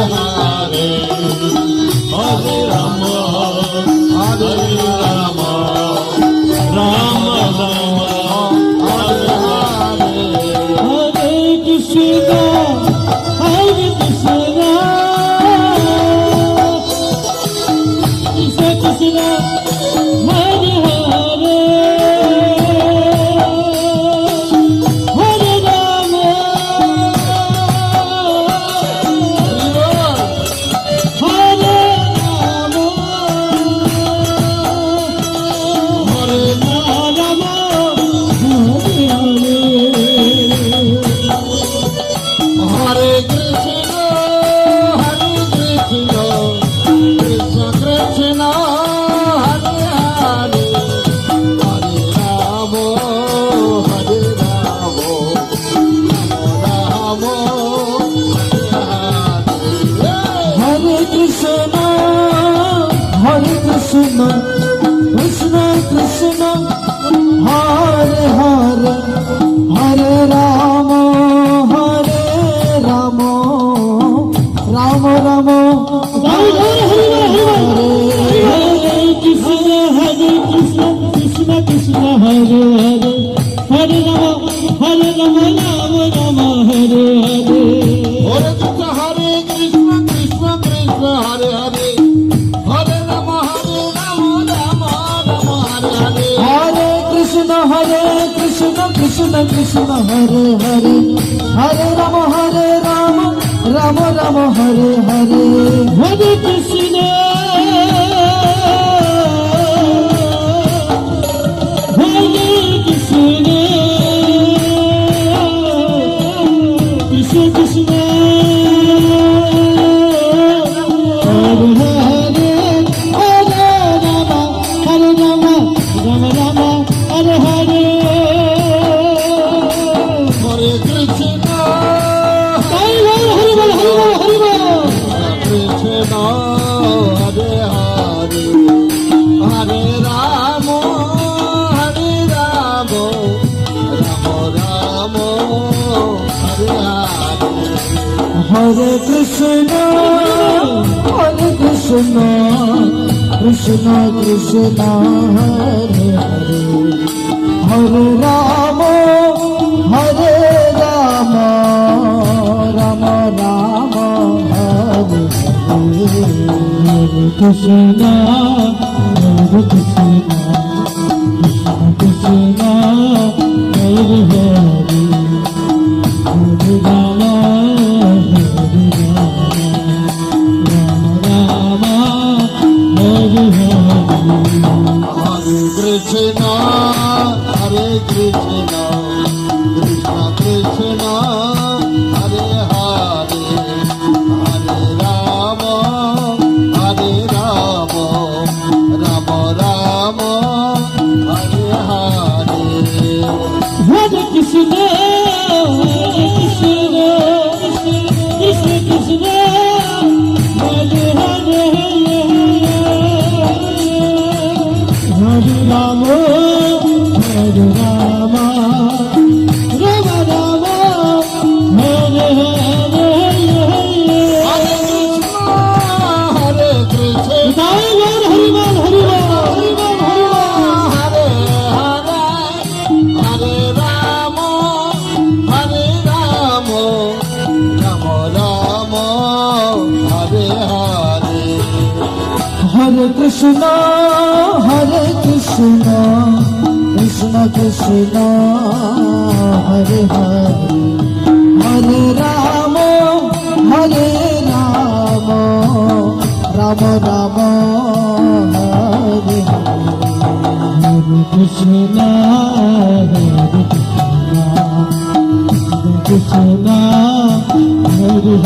Hare Hare Rama Hare Rama Rama Rama Hare Hare Hare Krishna Hare Krishna Krishna Krishna Hare Hare Hare Rama Hare Rama Hare Rama Hare Krishna Krishna Krishna Hare Hare Hare Rama Hare Rama Rama Hare Krishna Krishna Krishna Hare Hare Hare Rama Hare Rama Rama Rama Hare Krishna Krishna Krishna Hare Hare Hare Rama Rama Rama Hare Hare Hare Krishna Krishna Krishna Hare Hare Hare Rama Rama Rama Hare Hare Hare Krishna Krishna Krishna Hare Hare Hare Rama Rama Rama Hare Hare Hare Krishna Krishna Krishna Hare Hare Hare Rama Rama Rama Hare Hare Hare Krishna Hare Krishna Hare Hare Hare Rama Hare Rama Rama Rama Hare Hare Hare Krishna Krishna Krishna Hare Hare Hare Rama Hare Rama Rama Rama Hare Hare Hare Krishna Krishna Krishna Hare Hare Hare Rama Hare Rama Hare Krishna Hare Krishna Krishna Krishna Hare Hare Hare Rama Hare Rama Rama Rama Hare Hare Hare Krishna Krishna Krishna Hare Hare Hare Rama Hare Rama Rama Rama Hare Hare Hare Krishna Hare Hare Rama Hare Rama Rama Rama Hare Hare Hare Krishna Krishna Krishna Hare Hare Hare Rama Hare Rama Rama Rama Hare Hare Hare Krishna Krishna Hare Hare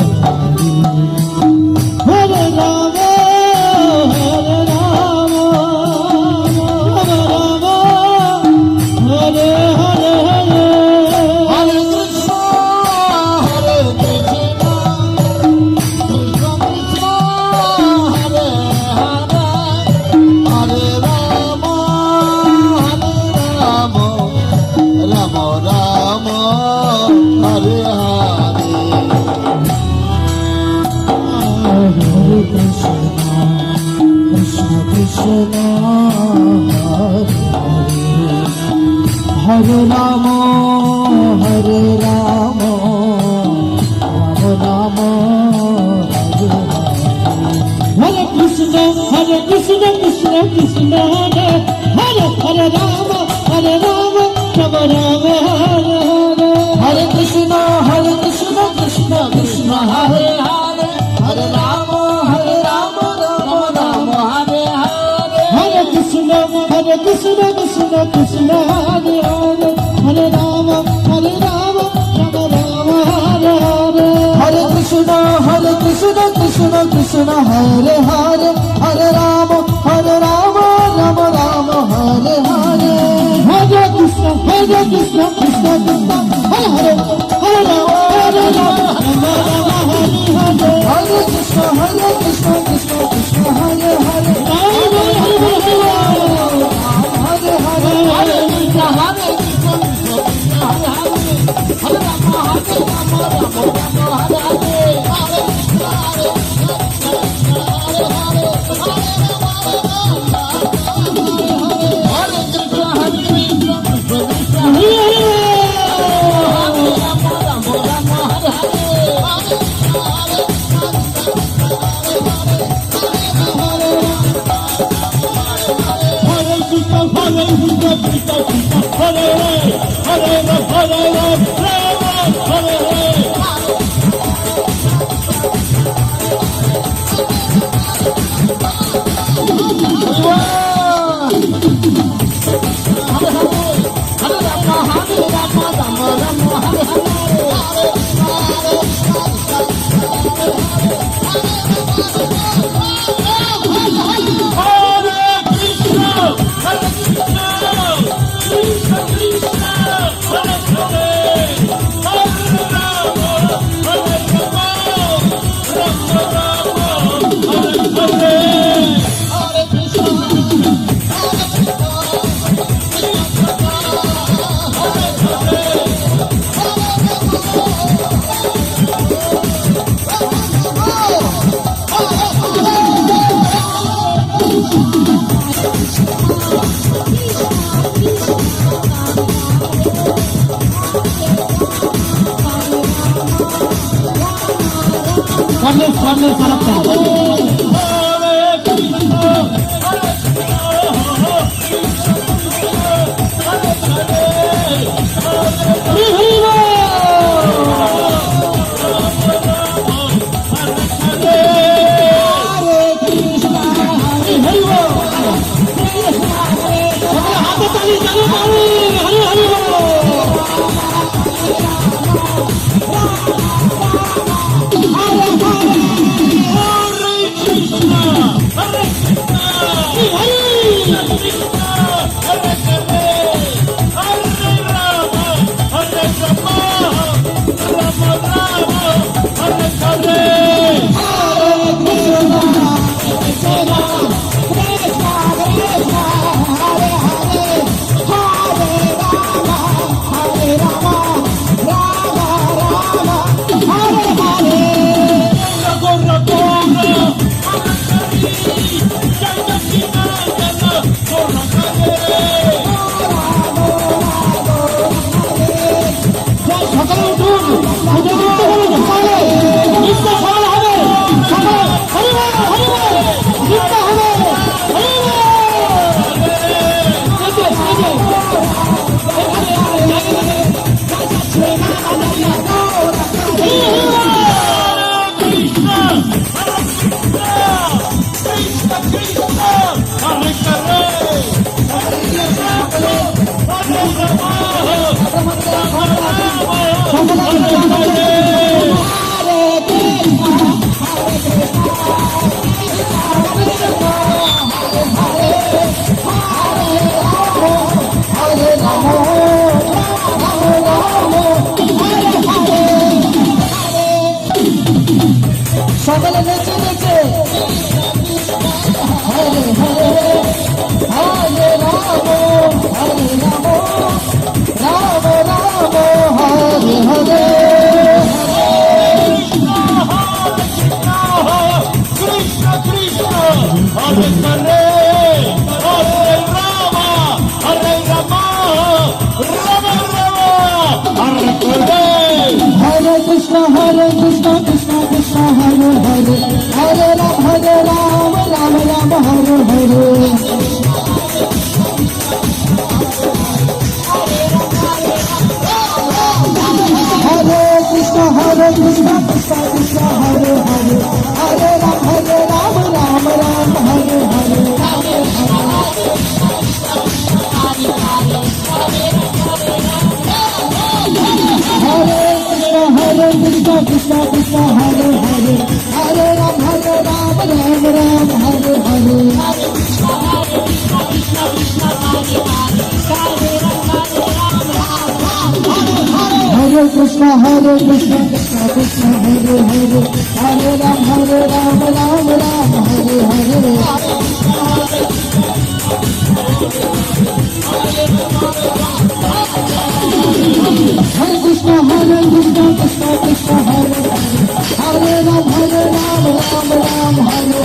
Hare Rama Hare Rama Rama Rama Hare Hare Hare Krishna Krishna Krishna Hare Hare Hare Rama Rama Rama Hare Hare Hare Rama, Hare Rama, Rama Rama, Hare Krishna, Krishna Krishna, Hare Hare, Hare Rama, Rama Rama, Hare Hare. Hare Krishna, Krishna Krishna, Hare Hare, Hare Rama, Rama Rama, Hare Hare. Hare Krishna, Krishna Krishna, Hare Hare, Hare Rama, Rama Rama, Hare Hare. Hare Krishna, Krishna Krishna, Hare Hare, Hare Rama, Rama Rama, Hare Hare. Hare Krishna, Krishna Krishna, Hare Hare, Hare Rama, Rama Rama, Hare Hare. Hare Krishna, Krishna Krishna, Hare Hare, Hare সকলে নেচে নেচে হরে হরে হরে রাম হরে Ram Ram Ram Hare Hare Krishna Krishna Hare Hare Krishna Krishna Krishna Hare Hare Hare Ram Ram Ram Hare Hare Hare Krishna Krishna Krishna Hare Hare Hare Ram Ram Hare Hare Hare Krishna Krishna Krishna Hare Hare Hare Ram Ram Hare Hare Hare Krishna Krishna Krishna Hare Hare Hare Ram Hare Hare Hare Krishna Krishna Krishna Hare Hare Ram Hare Hare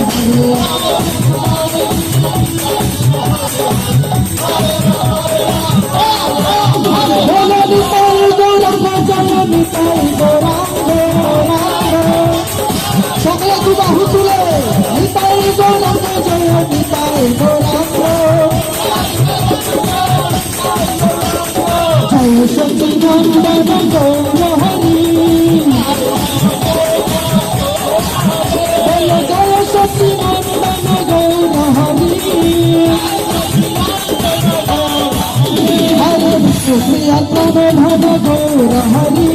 সকলে দুবাহু তুলে নিতাই গৌরাঙ্গ জয় নিতাই গৌরাঙ্গ জয় সত্যি নন্দন গৌরহরি জয় সত্যি নন্দন গৌরহরি হরে বিষ্ণু প্রিয়া প্রণব গৌরহরি